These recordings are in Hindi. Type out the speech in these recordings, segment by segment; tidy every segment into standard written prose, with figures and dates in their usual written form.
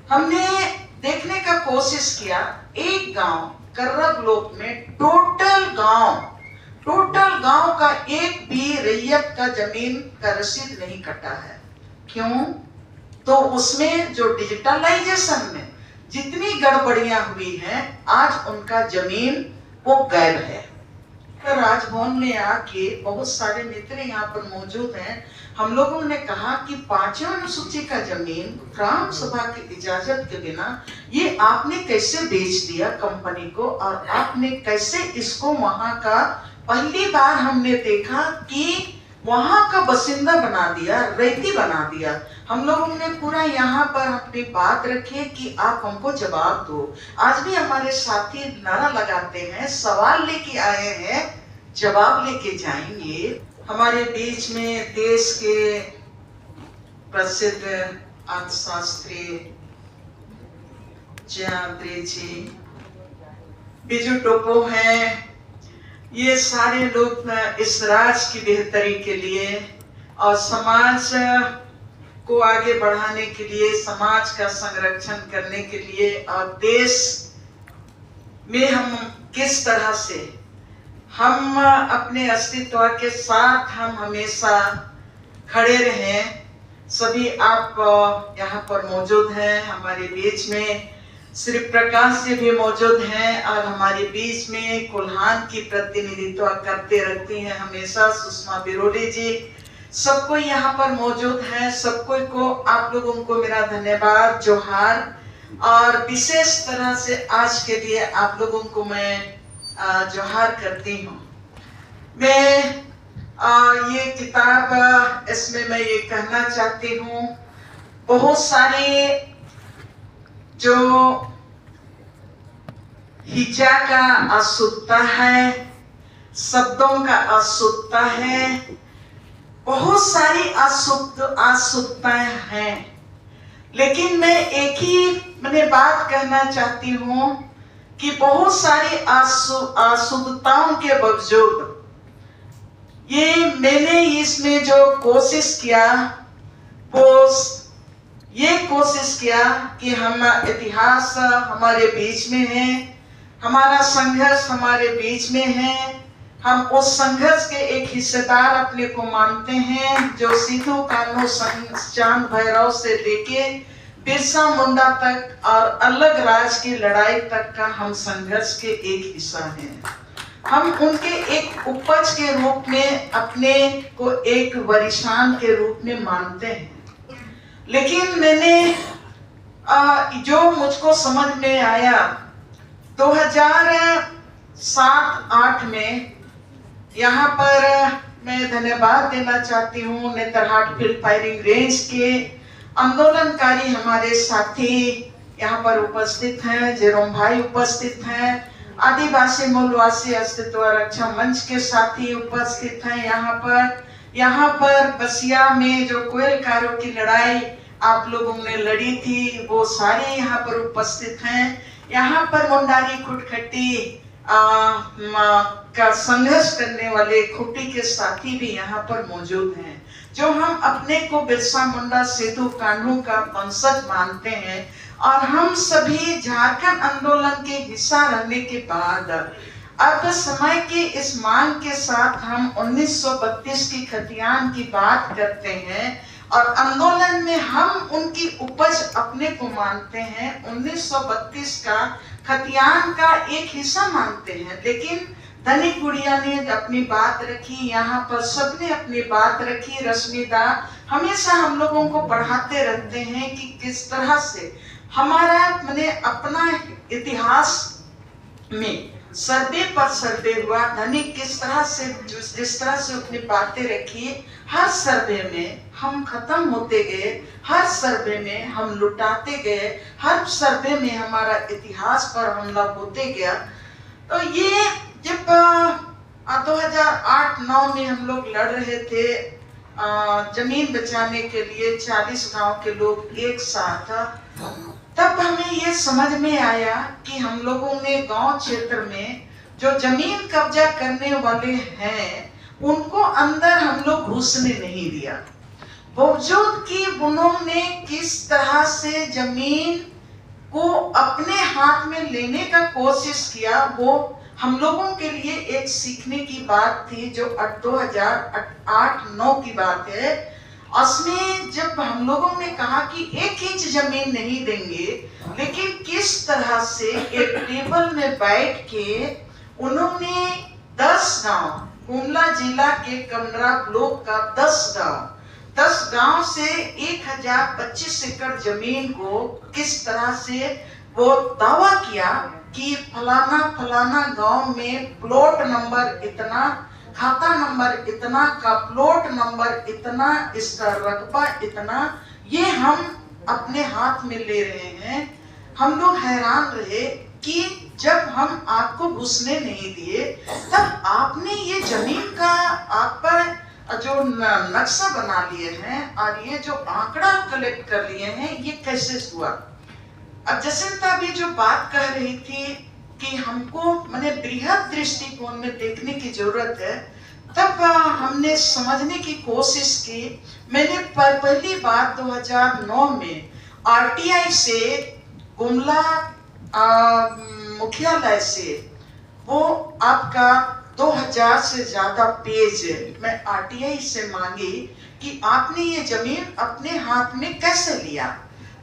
हमने देखने का कोशिश किया, एक गांव कर्रा ब्लॉक में टोटल गांव का एक भी रैयत का जमीन का रसीद नहीं कटा है। क्यों? तो उसमें जो डिजिटलाइजेशन में जितनी गड़बड़ियां हुई हैं, आज उनका जमीन वो गायब है। राजभवन में आके बहुत सारे मित्र यहाँ पर मौजूद हैं। हम लोगों ने कहा कि 5वीं अनुसूची का जमीन ग्राम सभा की इजाजत के बिना ये आपने कैसे बेच दिया कंपनी को, और आपने कैसे इसको वहां का, पहली बार हमने देखा कि वहां का बसिंदा बना दिया, रैती बना दिया। हम लोगों ने पूरा यहाँ पर अपनी बात रखी कि आप हमको जवाब दो। आज भी हमारे साथी नारा लगाते हैं, सवाल लेके आए हैं, जवाब लेके जाएंगे। हमारे बीच में देश के प्रसिद्ध अर्थशास्त्री जयाद्री जी, बिजू टोपो हैं। ये सारे लोग इस राज्य की बेहतरी के लिए और समाज को आगे बढ़ाने के लिए, समाज का संरक्षण करने के लिए, और देश में हम किस तरह से हम अपने अस्तित्व के साथ हम हमेशा खड़े रहें, सभी आप यहाँ पर मौजूद हैं। हमारे बीच में श्री प्रकाश जी भी मौजूद हैं, और हमारे बीच में कोल्हान की प्रतिनिधित्व करते रहती हैं हमेशा सुषमा बिरोली जी। सबको यहाँ पर मौजूद हैं, सबको को आप लोगों को मेरा धन्यवाद, जोहार। और विशेष तरह से आज के लिए आप लोगों को मैं जोहार करती हूँ। मैं ये किताब, इसमें मैं ये कहना चाहती हूँ, बहुत सारे जो हिजा का अशुद्धता है, शब्दों का अशुद्धता है, बहुत सारी अशुद्धताएं हैं। लेकिन मैं एक ही बात कहना चाहती हूँ कि बहुत सारी अशुद्धताओं के बावजूद ये मैंने इसमें जो कोशिश किया, वो ये कोशिश किया कि हम इतिहास हमारे बीच में है, हमारा संघर्ष हमारे बीच में है, हम उस संघर्ष के एक हिस्सेदार अपने को मानते हैं, जो सिद्धू कान्हू चांद भैरव से लेके बिरसा मुंडा तक और अलग राज की लड़ाई तक का हम संघर्ष के एक हिस्सा हैं। हम उनके एक उपज के रूप में अपने को एक वरिष्ठान के रूप में मानते हैं। लेकिन मैंने जो मुझको समझ में आया 2007-8 में, यहाँ पर मैं धन्यवाद देना चाहती हूँ नेतरहाट फील्ड फायरिंग रेंज के आंदोलनकारी हमारे साथी यहाँ पर उपस्थित हैं, जेरोम भाई उपस्थित हैं, आदिवासी मूलवासी अस्तित्व रक्षा मंच के साथी उपस्थित हैं। यहाँ पर बसिया में जो कोयलकारों की लड़ाई आप लोगों ने लड़ी थी, वो सारे यहाँ पर उपस्थित हैं। यहाँ पर मुंडारी खुटखटी का संघर्ष करने वाले खुटी के साथी भी यहाँ पर मौजूद हैं, जो हम अपने को बिरसा मुंडा सिद्धू कान्हू का वंशज मानते हैं। और हम सभी झारखंड आंदोलन के हिस्सा रहने के बाद अब समय के इस मांग के साथ हम 1932 की खतियान की बात करते हैं, और आंदोलन में हम उनकी उपज अपने को मानते हैं, 1932 का खतियान का एक हिस्सा मानते हैं। लेकिन धनी गुड़िया ने अपनी बात रखी, यहाँ पर सबने अपनी बात रखी, रश्मिदा हमेशा हम लोगों को पढ़ाते रहते हैं कि किस तरह से हमारा अपना इतिहास में सर्वे पर सर्वे हुआ। धनी किस तरह से जिस तरह से अपनी बातें रखी, हर सर्वे में हम खत्म होते गए, हर सर्वे में हम लुटाते गए, हर सर्वे में हमारा इतिहास पर हमला होते गया। तो ये जब 2008-9 में हम लोग लड़ रहे थे जमीन बचाने के लिए, 40 गांव के लोग एक साथ, तब हमें ये समझ में आया कि हम लोगों ने गांव क्षेत्र में जो जमीन कब्जा करने वाले हैं उनको अंदर हम लोग घुसने नहीं दिया, बावजूद कि उन्होंने किस तरह से जमीन को अपने हाथ में लेने का कोशिश किया, वो हम लोगों के लिए एक सीखने की बात थी, जो 2008-9 की बात है। उसमें जब हम लोगों ने कहा कि 1 इंच जमीन नहीं देंगे, लेकिन किस तरह से एक टेबल में बैठ के उन्होंने 10 गांव, गुमला जिला के कमरा ब्लॉक का 10 गांव से 1025 एकड़ जमीन को किस तरह से वो दावा किया कि फलाना फलाना गांव में प्लॉट नंबर इतना, खाता नंबर इतना का, प्लॉट नंबर इतना, इसका रकबा इतना, ये हम अपने हाथ में ले रहे हैं। हम लोग हैरान रहे कि जब हम आपको घुसने नहीं दिए, तब आपने ये जमीन का आप पर जो नक्शा बना लिए हैं और ये जो आंकड़ा कलेक्ट कर लिए हैं, ये कैसे हुआ? अब जसंता भी जो बात कह रही थी कि हमको माने बृहद दृष्टिकोण में देखने की जरूरत है, तब हमने समझने की कोशिश की। मैंने पहली बार 2009 में आरटीआई से, गुमला मुख्यालय से, वो आपका 2000 से ज्यादा पेज मैं आरटीआई से मांगी कि आपने ये जमीन अपने हाथ में कैसे लिया।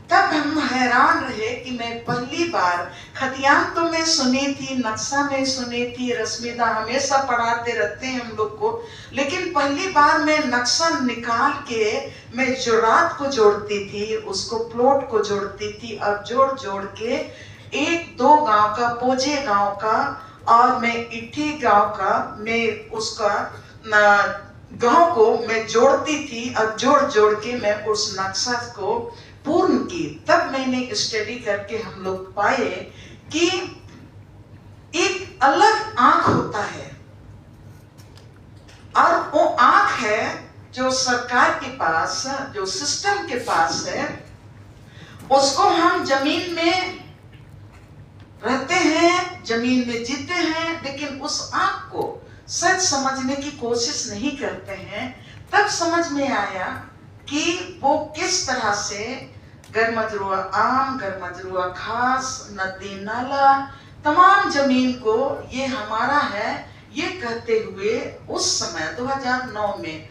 तब हम हैरान रहे कि मैं पहली बार, खतियान तो मैं सुनी थी, नक्शा में सुनी थी, रश्मिदा हमेशा पढ़ाते रहते हैं हम लोग को, लेकिन पहली बार मैं नक्शा निकाल के मैं जोरात को जोड़ती थी, उसको प्लॉट को जोड़ती थी, और जोड़ के 1-2 गांव का, पोजे गांव का और मैं इठी गांव का, मैं उसका गांव को मैं जोड़ती थी, और जोड़ के मैं उस नक्शा को पूर्ण की। तब मैंने स्टडी करके हम लोग पाए कि एक अलग आंख होता है, और वो आंख है जो सरकार के पास, जो सिस्टम के पास है। उसको हम जमीन में रहते हैं, जमीन में जीते हैं, लेकिन उस आंख को सच समझने की कोशिश नहीं करते हैं। तब समझ में आया कि वो किस तरह से गरमजरुआ आम, गरमजरुआ घास, नदी नाला, तमाम जमीन को ये हमारा है, ये कहते हुए उस समय 2009 में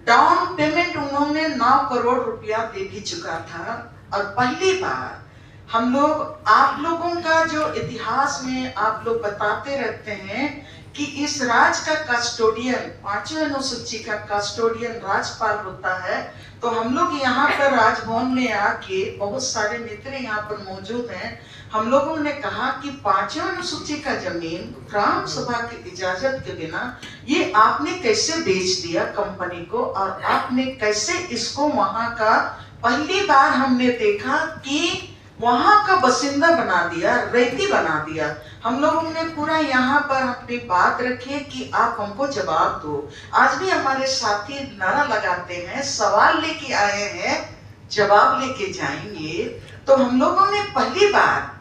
डाउन पेमेंट उन्होंने 9 करोड़ रुपया दे भी चुका था। और पहली बार हम लोग, आप लोगों का जो इतिहास में आप लोग बताते रहते हैं कि इस राज का कस्टोडियन, 5वीं अनुसूची का कस्टोडियन राज्यपाल होता है। तो हम लोग यहाँ पर राजभवन में आके, बहुत सारे मित्र यहाँ पर मौजूद हैं, हम लोगों ने कहा कि 5वीं अनुसूची का जमीन ग्राम सभा की इजाजत के बिना ये आपने कैसे बेच दिया कंपनी को, और आपने कैसे इसको वहां का, पहली बार हमने देखा कि वहां का बसिंदा बना दिया, रैती बना दिया। हम लोगों ने पूरा यहाँ पर अपनी बात रखी कि आप हमको जवाब दो। आज भी हमारे साथी नारा लगाते हैं, सवाल लेके आए हैं, जवाब लेके जाएंगे। तो हम लोगों ने पहली बार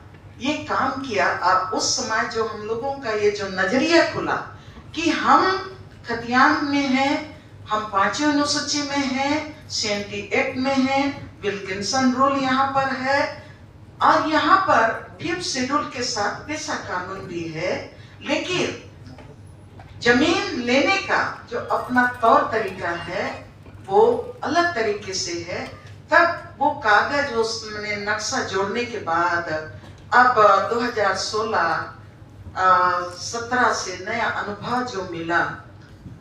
ये काम किया। और उस समय जो हम लोगों का ये जो नजरिया खुला कि हम खतियान में हैं, हम 5वीं अनुसूची में हैं, 78 में हैं, विल्किंसन रूल यहाँ पर है, और यहाँ पर 5th शेड्यूल के साथ पेशा कानून भी है। लेकिन जमीन लेने का जो अपना तौर तरीका है वो अलग तरीके से है। तब वो कागज, उसमें नक्शा जोड़ने के बाद अब 2016-17 से नया अनुभव जो मिला,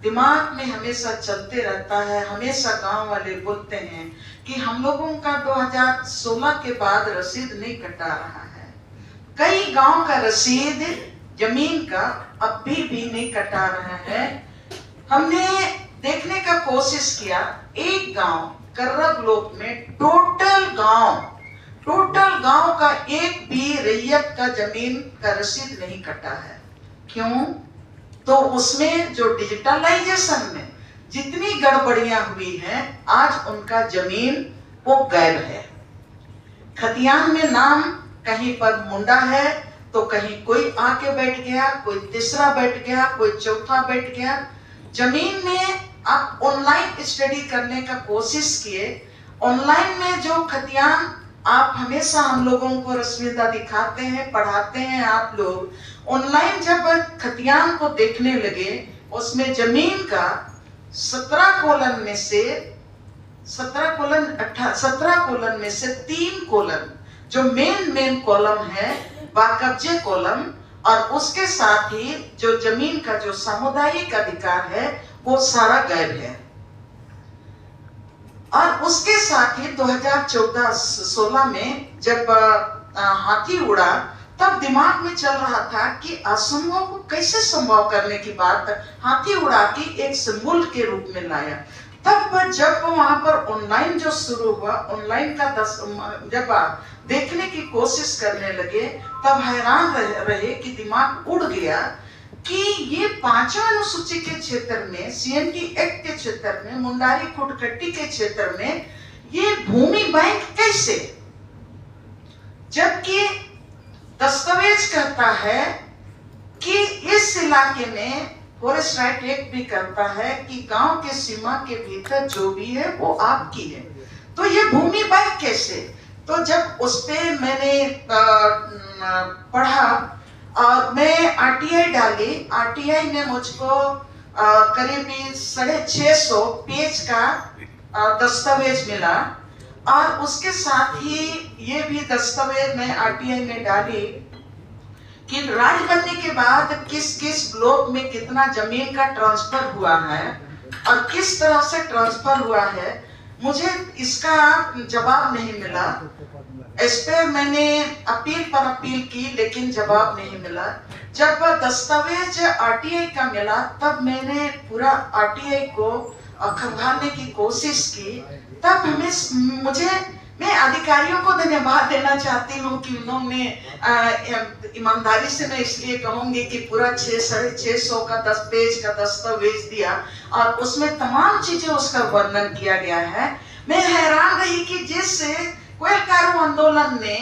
दिमाग में हमेशा चलते रहता है। हमेशा गांव वाले बोलते हैं कि हम लोगों का 2016 के बाद रसीद नहीं कटा रहा है। कई गांव का रसीद जमीन का अभी भी नहीं कटा रहा है। हमने देखने का कोशिश किया, एक गांव कर्रा ब्लॉक में टोटल गांव का एक भी रैयत का जमीन का रसीद नहीं कटा है। क्यों? तो उसमें जो डिजिटलाइजेशन में जितनी गड़बड़ियां हुई हैं, आज उनका जमीन वो गायब है। खतियान में नाम कहीं पर मुंडा है तो कहीं कोई आके बैठ गया, कोई तीसरा बैठ गया, कोई चौथा बैठ गया। जमीन में आप ऑनलाइन स्टडी करने का कोशिश किए, ऑनलाइन में जो खतियान आप हमेशा हम लोगों को रश्मिता दिखाते हैं, पढ़ाते हैं। आप लोग ऑनलाइन जब खतियान को देखने लगे, उसमें जमीन का 17 कॉलम में से 17 कॉलम में से 3 कॉलम जो मेन कॉलम है बाकब्जे कॉलम, और उसके साथ ही जो जमीन का जो सामुदायिक अधिकार है वो सारा गायब है। और उसके साथ ही 2014-16 में जब हाथी उड़ा, तब दिमाग में चल रहा था कि असंभव को कैसे संभव करने की बात हाथी उड़ा के एक सिंबल के रूप में लाया। तब जब वहां पर ऑनलाइन जो शुरू हुआ, ऑनलाइन का जब देखने की कोशिश करने लगे, तब हैरान रहे कि दिमाग उड़ गया कि ये 5वां अनुसूची के क्षेत्र में, सीएनटी एक्ट के क्षेत्र में, मुंडारी खुटकट्टी के क्षेत्र में ये भूमि बैंक कैसे, जबकि दस्तावेज कहता है कि इस इलाके में फॉरेस्ट राइट एक्ट भी कहता है कि गांव के सीमा के भीतर जो भी है वो आपकी है, तो ये भूमि बैंक कैसे। तो जब उस पे मैंने पढ़ा और मैं आरटीआई डाली, आरटीआई ने मुझको करीब 650 पेज का दस्तावेज मिला, और उसके साथ ही ये भी दस्तावेज मैं आरटीआई में डाली कि राज बनने के बाद किस किस ब्लॉक में कितना जमीन का ट्रांसफर हुआ है और किस तरह से ट्रांसफर हुआ है। मुझे इसका जवाब नहीं मिला। इस पे मैंने अपील पर अपील की, लेकिन जवाब नहीं मिला। जब दस्तावेज आरटीआई का मिला, तब मैंने पूरा आरटीआई को खंगालने की कोशिश की। तब मैं अधिकारियों को धन्यवाद देना चाहती हूँ कि उन्होंने ईमानदारी से, मैं इसलिए कहूंगी कि पूरा 600-650 का 10 पेज का दस्तावेज दिया और उसमें तमाम चीजें उसका वर्णन किया गया है। मैं हैरान रही कि जिस क्वेलकारो आंदोलन ने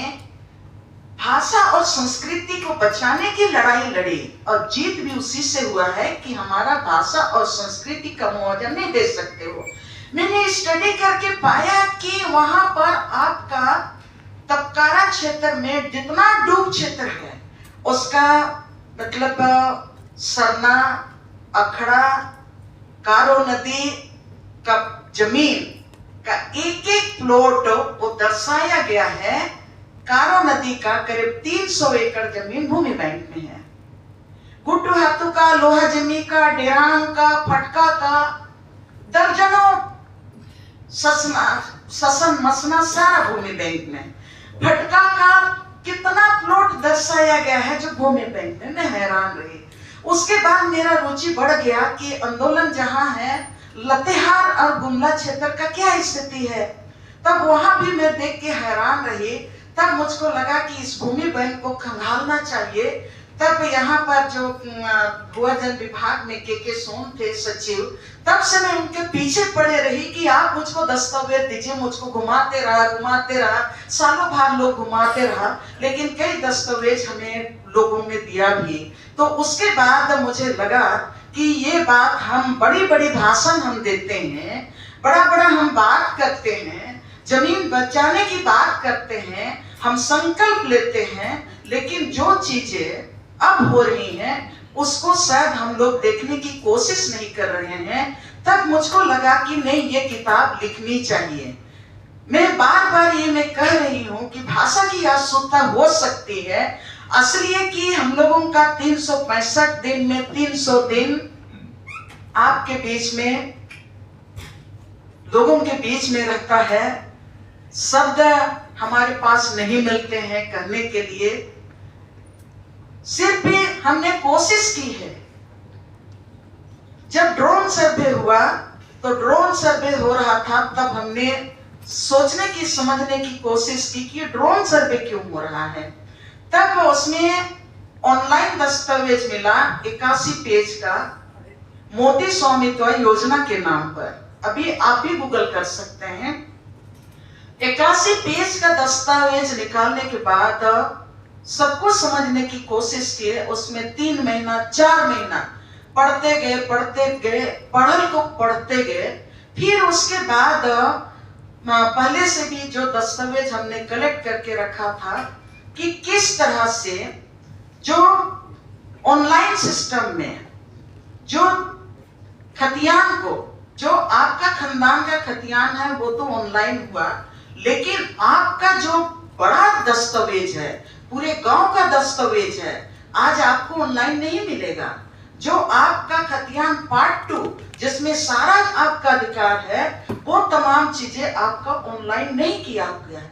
भाषा और संस्कृति को बचाने की लड़ाई लड़ी और जीत भी उसी से हुआ है कि हमारा भाषा और संस्कृति का मुआवजा नहीं दे सकते हो। मैंने स्टडी करके पाया कि वहां पर आपका तपकारा क्षेत्र में जितना डूब क्षेत्र है, उसका मतलब सरना, अखड़ा, कारो नदी का जमीन का एक एक प्लॉट वो दर्शाया गया है। कारो नदी का करीब 300 एकड़ जमीन भूमि बैंक में है। गुड्डू हाथू का, लोहा जमी का, डेरांग का, फटका का, दर्जनों ससन मसना सारा भूमि बैंक में। फटका का कितना प्लॉट दर्शाया गया है जो भूमि बैंक में। मैं हैरान रही। उसके बाद मेरा रुचि बढ़ गया कि आंदोलन जहां है, लतेहार और गुमला क्षेत्र का क्या स्थिति है। तब वहां भी मैं देख के हैरान रही। तब मुझको लगा कि इस भूमि बैंक को खंगालना चाहिए। तब यहाँ पर जो भूअर्जन विभाग में के सोन थे सचिव, तब से मैं उनके पीछे पड़े रही कि आप मुझको दस्तावेज दीजिए। मुझको घुमाते रहा, सालों भर लोग घुमाते रहा, लेकिन कई दस्तावेज हमें लोगों ने दिया भी। तो उसके बाद मुझे लगा कि ये बात, हम बड़ी बड़ी भाषण हम देते हैं, बड़ा बड़ा हम बात करते हैं, जमीन बचाने की बात करते हैं, हम संकल्प लेते हैं, लेकिन जो चीजें अब हो रही हैं उसको शायद हम लोग देखने की कोशिश नहीं कर रहे हैं। तब मुझको लगा कि नहीं, ये किताब लिखनी चाहिए। मैं बार बार ये मैं कह रही हूँ कि भाषा की अशुद्धता हो सकती है, इसलिए कि हम लोगों का 365 दिन में 300 दिन आपके बीच में, लोगों के बीच में रहता है। शब्द हमारे पास नहीं मिलते हैं करने के लिए। सिर्फ भी हमने कोशिश की है। जब ड्रोन सर्वे हुआ, तो ड्रोन सर्वे हो रहा था, तब हमने सोचने की, समझने की कोशिश की कि ड्रोन सर्वे क्यों हो रहा है। तब उसमें ऑनलाइन दस्तावेज मिला 81 पेज का, मोदी स्वामित्व योजना के नाम पर। अभी आप भी गूगल कर सकते हैं। 81 पेज का दस्तावेज निकालने के बाद सबको समझने की कोशिश की। उसमें 3 महीना 4 महीना पढ़ते गए, पढ़ते गए। फिर उसके बाद पहले से भी जो दस्तावेज हमने कलेक्ट करके रखा था कि किस तरह से जो ऑनलाइन सिस्टम में जो खतियान को, जो आपका खानदान का खतियान है वो तो ऑनलाइन हुआ, लेकिन आपका जो बड़ा दस्तावेज है, पूरे गांव का दस्तावेज है, आज आपको ऑनलाइन नहीं मिलेगा। जो आपका खतियान पार्ट 2 जिसमें सारा आपका अधिकार है, वो तमाम चीजें आपका ऑनलाइन नहीं किया गया है।